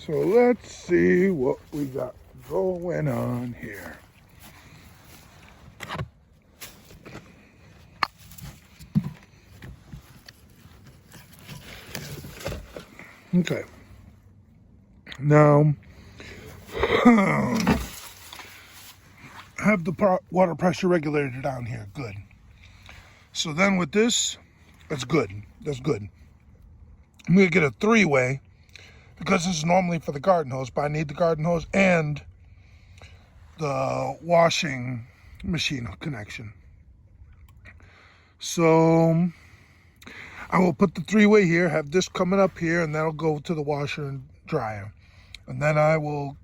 So let's see what we got going on here. Okay. Now, I have the water pressure regulator down here. Good. So then with this, that's good. That's good. I'm going to get a three-way because this is normally for the garden hose, but I need the garden hose and the washing machine connection. So I will put the three-way here, have this coming up here, and that'll go to the washer and dryer. And then I will,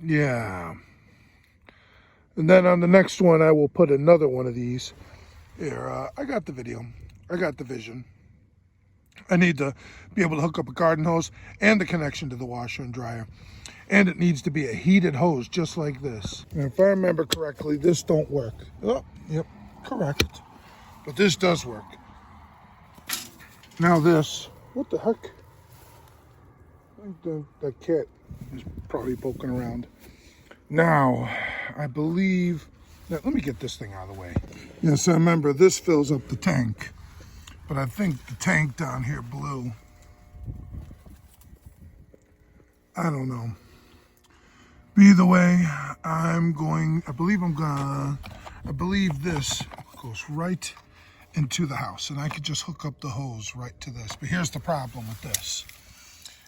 yeah. And then on the next one, I will put another one of these. Here, I got the video. I got the vision. I need to be able to hook up a garden hose and the connection to the washer and dryer. And it needs to be a heated hose, just like this. And if I remember correctly, this don't work. Oh, yep, correct. But this does work. Now this, what the heck? I think the cat is probably poking around. Now, I believe, now let me get this thing out of the way. Yes, I remember this fills up the tank, but I think the tank down here blew. I don't know. But either way, I believe this goes right into the house, and I could just hook up the hose right to this. But here's the problem with this,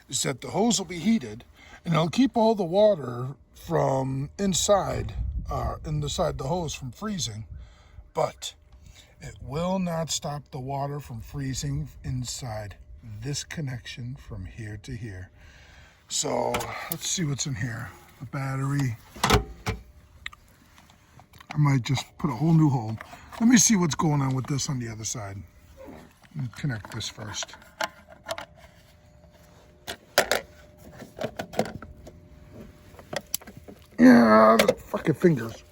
is that the hose will be heated, and it'll keep all the water from inside the hose from freezing, but it will not stop the water from freezing inside this connection from here to here. So let's see what's in here. The battery. I might just put a whole new hole. Let me see what's going on with this on the other side. Let me connect this first. Yeah, the fucking fingers.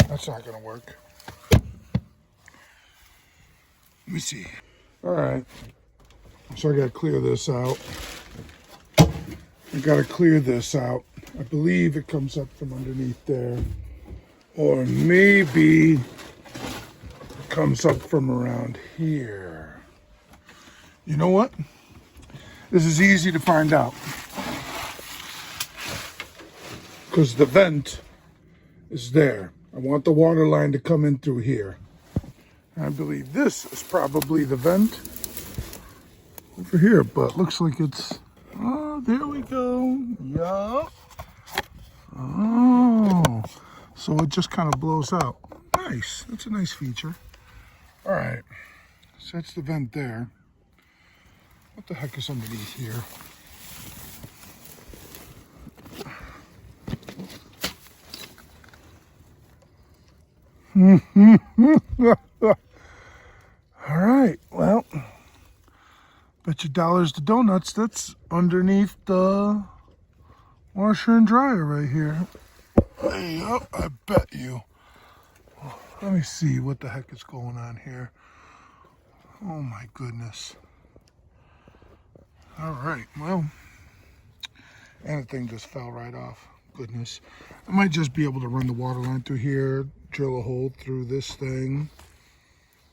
That's not gonna work. Let me see. All right. So I gotta clear this out. I gotta clear this out. I believe it comes up from underneath there. Or maybe it comes up from around here. You know what? This is easy to find out. Because the vent is there. I want the water line to come in through here. I believe this is probably the vent over here, but looks like it's, oh, there we go. Yup. Oh, so it just kind of blows out. Nice. That's a nice feature. All right. So that's the vent there. What the heck is underneath here? All right, well, bet you dollars to donuts that's underneath the washer and dryer right here. Yep, I bet you. Let me see what the heck is going on here. Oh my goodness. All right, well, and the thing just fell right off. Goodness. I might just be able to run the water line through here, drill a hole through this thing,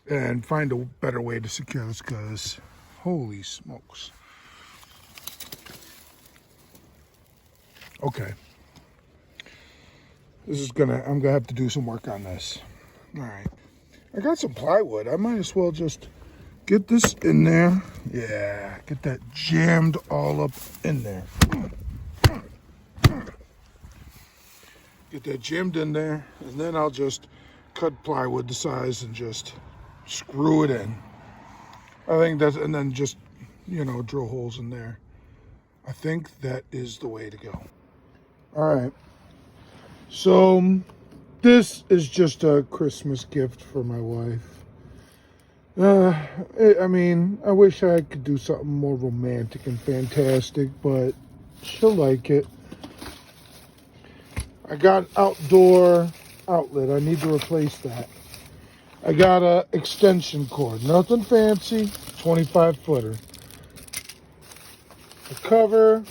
and find a better way to secure this, because holy smokes. Okay. I'm gonna have to do some work on this. All right. I got some plywood. I might as well just get this in there. Yeah, get that jammed all up in there. Get that jammed in there, and then I'll just cut plywood to size and just screw it in. I think that's, and then just, drill holes in there. I think that is the way to go. All right. So this is just a Christmas gift for my wife. I mean, I wish I could do something more romantic and fantastic, but she'll like it. I got outdoor outlet. I need to replace that. I got a extension cord. Nothing fancy. 25 footer. a cover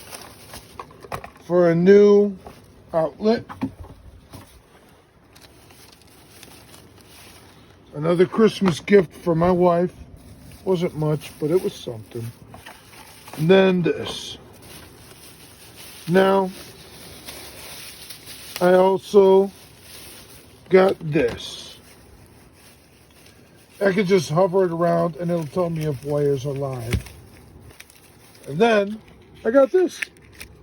for a new outlet. Another Christmas gift for my wife. Wasn't much, but it was something. And then this. Now, I also got this. I could just hover it around and it'll tell me if wires are live. And then I got this,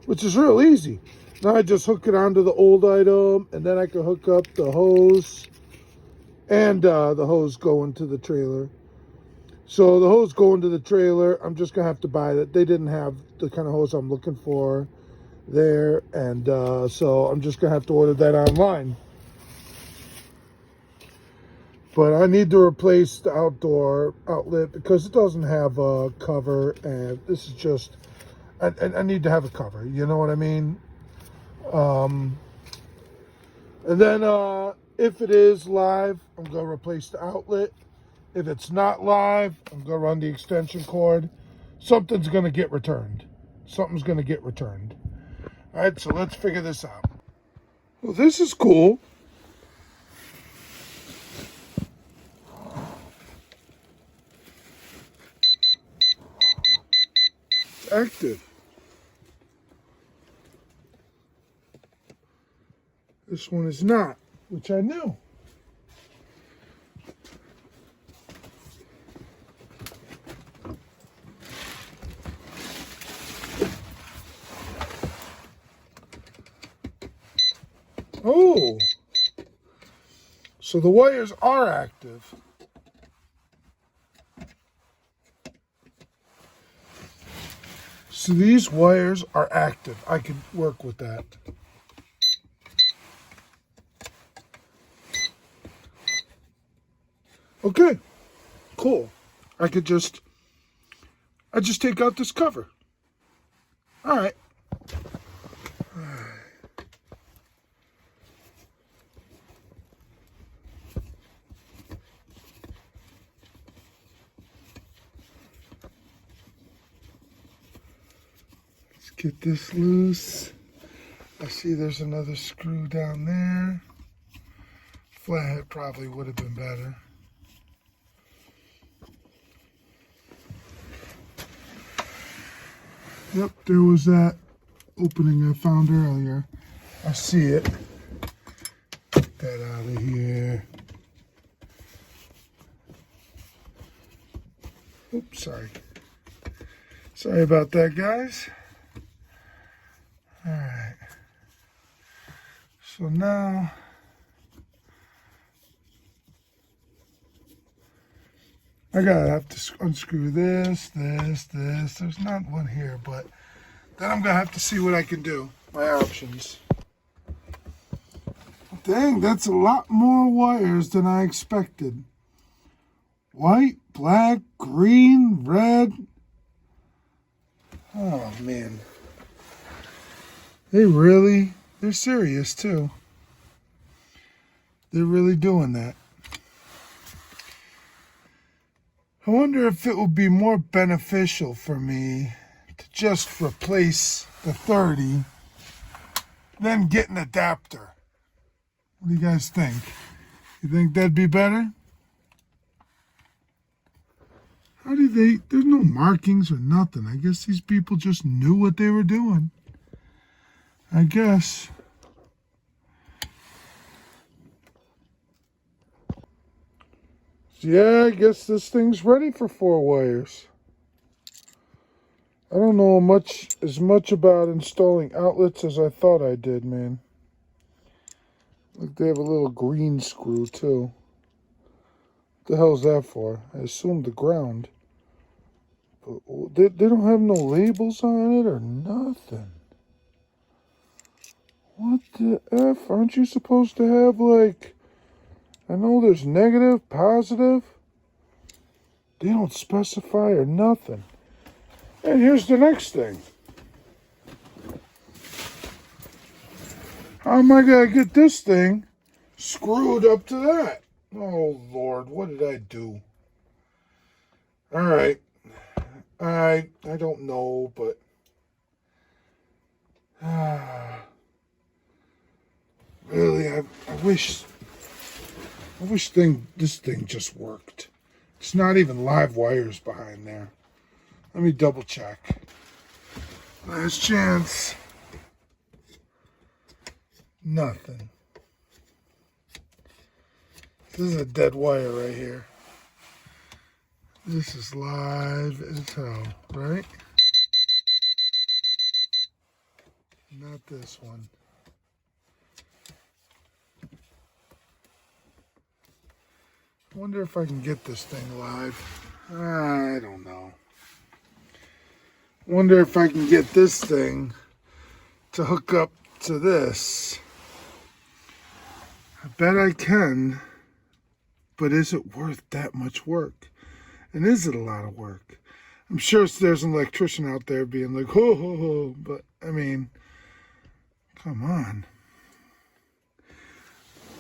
which is real easy. Now I just hook it onto the old item, and then I can hook up the hose, and the hose go into the trailer. So the hose go into the trailer. I'm just gonna have to buy that. They didn't have the kind of hose I'm looking for there, and so I'm just gonna have to order that online. But I need to replace the outdoor outlet because it doesn't have a cover, and this is just, I need to have a cover, you know what I mean? And then if it is live, I'm going to replace the outlet. If it's not live, I'm going to run the extension cord. Something's going to get returned. Something's going to get returned. All right, so let's figure this out. Well, this is cool. It's active. This one is not, which I knew. Oh, so the wires are active. So these wires are active. I can work with that. Okay, cool. I just take out this cover. All right. Let's get this loose. I see there's another screw down there. Flathead probably would have been better. Yep, there was that opening I found earlier. I see it. Get that out of here. Oops, sorry. Sorry about that, guys. All right. So now I gotta have to unscrew this. There's not one here, but then I'm gonna have to see what I can do. My options. Dang, that's a lot more wires than I expected. White, black, green, red. Oh man. They're serious too. They're really doing that. I wonder if it would be more beneficial for me to just replace the 30 than get an adapter. What do you guys think? You think that'd be better? How do there's no markings or nothing. I guess these people just knew what they were doing. I guess. Yeah, I guess this thing's ready for 4 wires. I don't know as much about installing outlets as I thought I did, man. Look, they have a little green screw, too. What the hell's that for? I assume the ground. But they don't have no labels on it or nothing. What the F? Aren't you supposed to have, like... I know there's negative, positive. They don't specify or nothing. And here's the next thing. How am I going to get this thing screwed up to that? Oh, Lord, what did I do? All right. I don't know, but Really, I wish this thing just worked. It's not even live wires behind there. Let me double check. Last chance. Nothing. This is a dead wire right here. This is live as hell, right? Not this one. I wonder if I can get this thing live. I don't know. Wonder if I can get this thing to hook up to this. I bet I can, but is it worth that much work? And is it a lot of work? I'm sure there's an electrician out there being like, ho, ho, ho, but I mean, come on.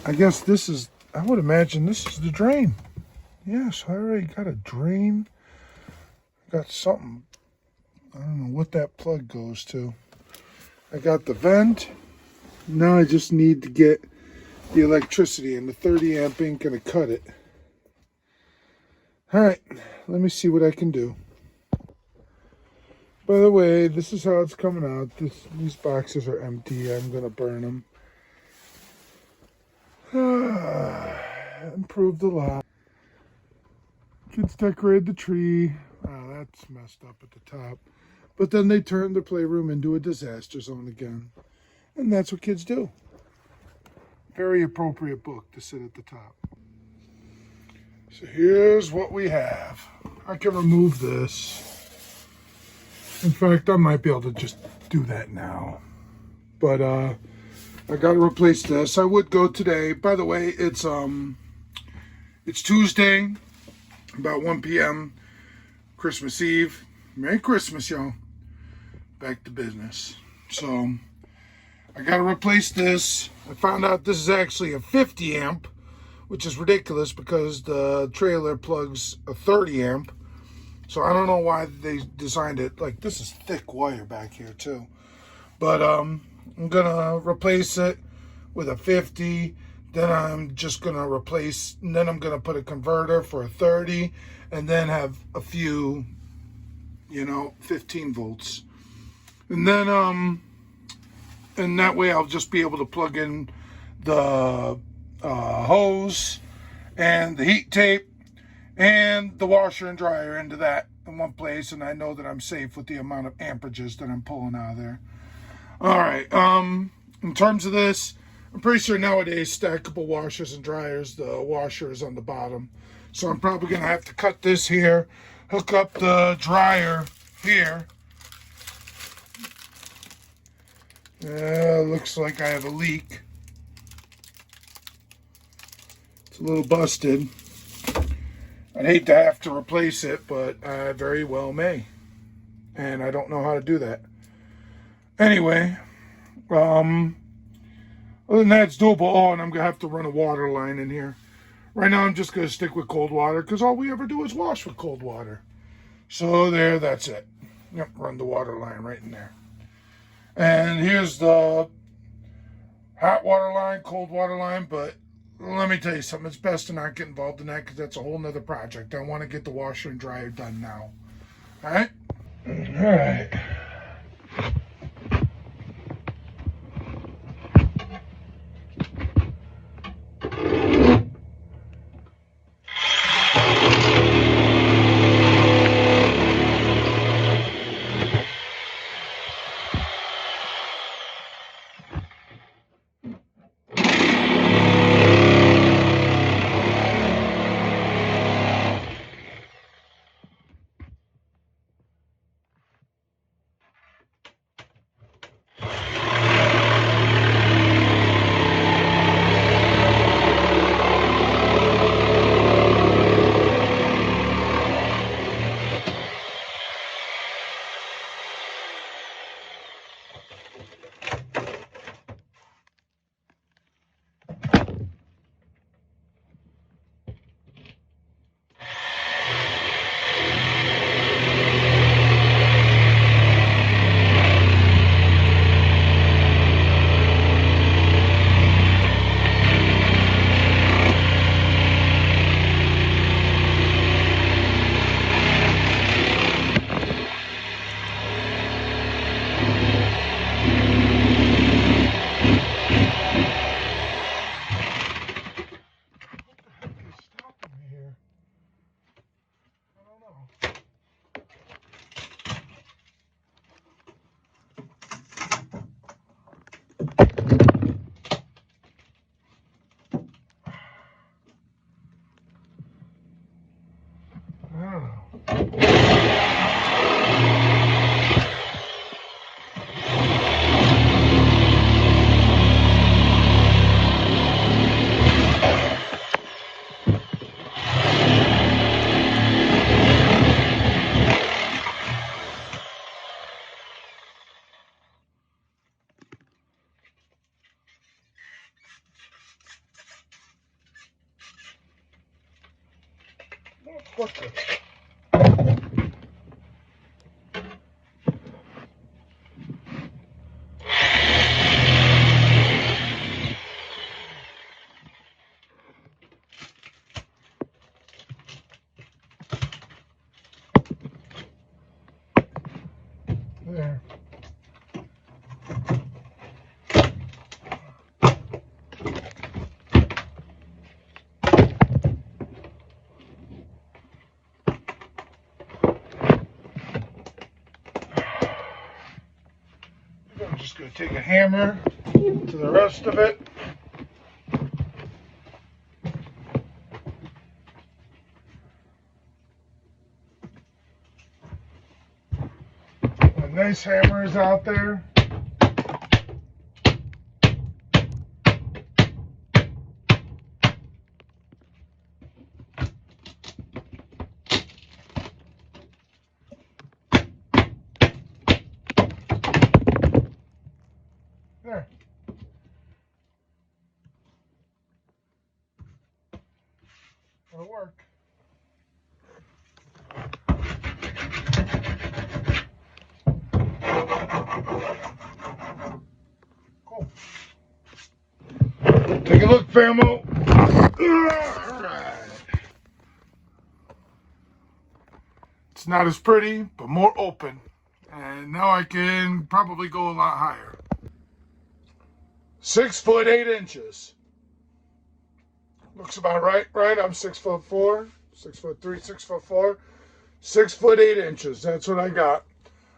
I guess this is, I would imagine this is the drain. Yes, I already got a drain. I got something, I don't know what that plug goes to. I got the vent. Now I just need to get the electricity, and the 30 amp ain't gonna cut it. All right, let me see what I can do. By the way, this is how it's coming out. These boxes are empty. I'm gonna burn them. Improved a lot. Kids decorated the tree. Oh, that's messed up at the top. But then they turned the playroom into a disaster zone again. And that's what kids do. Very appropriate book to sit at the top. So here's what we have. I can remove this. In fact, I might be able to just do that now. But I gotta replace this. I would go today. By the way, it's Tuesday, about 1 p.m. Christmas Eve. Merry Christmas, y'all. Back to business. So I gotta replace this. I found out this is actually a 50 amp, which is ridiculous because the trailer plugs a 30 amp. So I don't know why they designed it. Like, this is thick wire back here too. But I'm gonna replace it with a 50. Then I'm just gonna replace, and then I'm gonna put a converter for a 30, and then have a few, 15 volts. And then and that way I'll just be able to plug in the hose and the heat tape and the washer and dryer into that in one place, and I know that I'm safe with the amount of amperages that I'm pulling out of there. All right, in terms of this, I'm pretty sure nowadays stackable washers and dryers, the washer is on the bottom. So I'm probably gonna have to cut this here, hook up the dryer here. Looks like I have a leak. It's a little busted. I'd hate to have to replace it, but I very well may. And I don't know how to do that. Anyway, other than that, it's doable. Oh, and I'm going to have to run a water line in here. Right now, I'm just going to stick with cold water because all we ever do is wash with cold water. So there, that's it. Yep, run the water line right in there. And here's the hot water line, cold water line, but let me tell you something. It's best to not get involved in that because that's a whole nother project. I want to get the washer and dryer done now. All right? All right. quicker. There. I'm just going to take a hammer to the rest of it. A nice hammer is out there. There. It'll work. Cool. Take a look, famo. Alright. It's not as pretty, but more open. And now I can probably go a lot higher. 6 foot 8 inches. Looks about right, right? I'm 6'4", 6'3", 6'4", 6 foot 8 inches. That's what I got,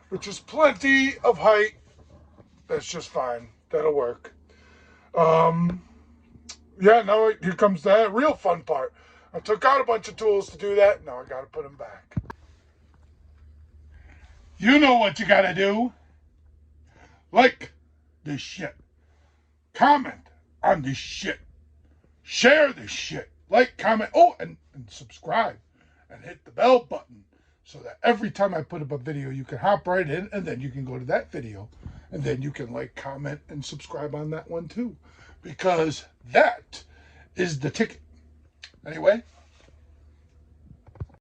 which is plenty of height. That's just fine. That'll work. Yeah, now here comes the real fun part. I took out a bunch of tools to do that. Now I got to put them back. You know what you got to do. Like this shit. Comment on this shit. Share this shit. Like, comment, and subscribe. And hit the bell button so that every time I put up a video, you can hop right in and then you can go to that video. And then you can like, comment, and subscribe on that one too. Because that is the ticket. Anyway,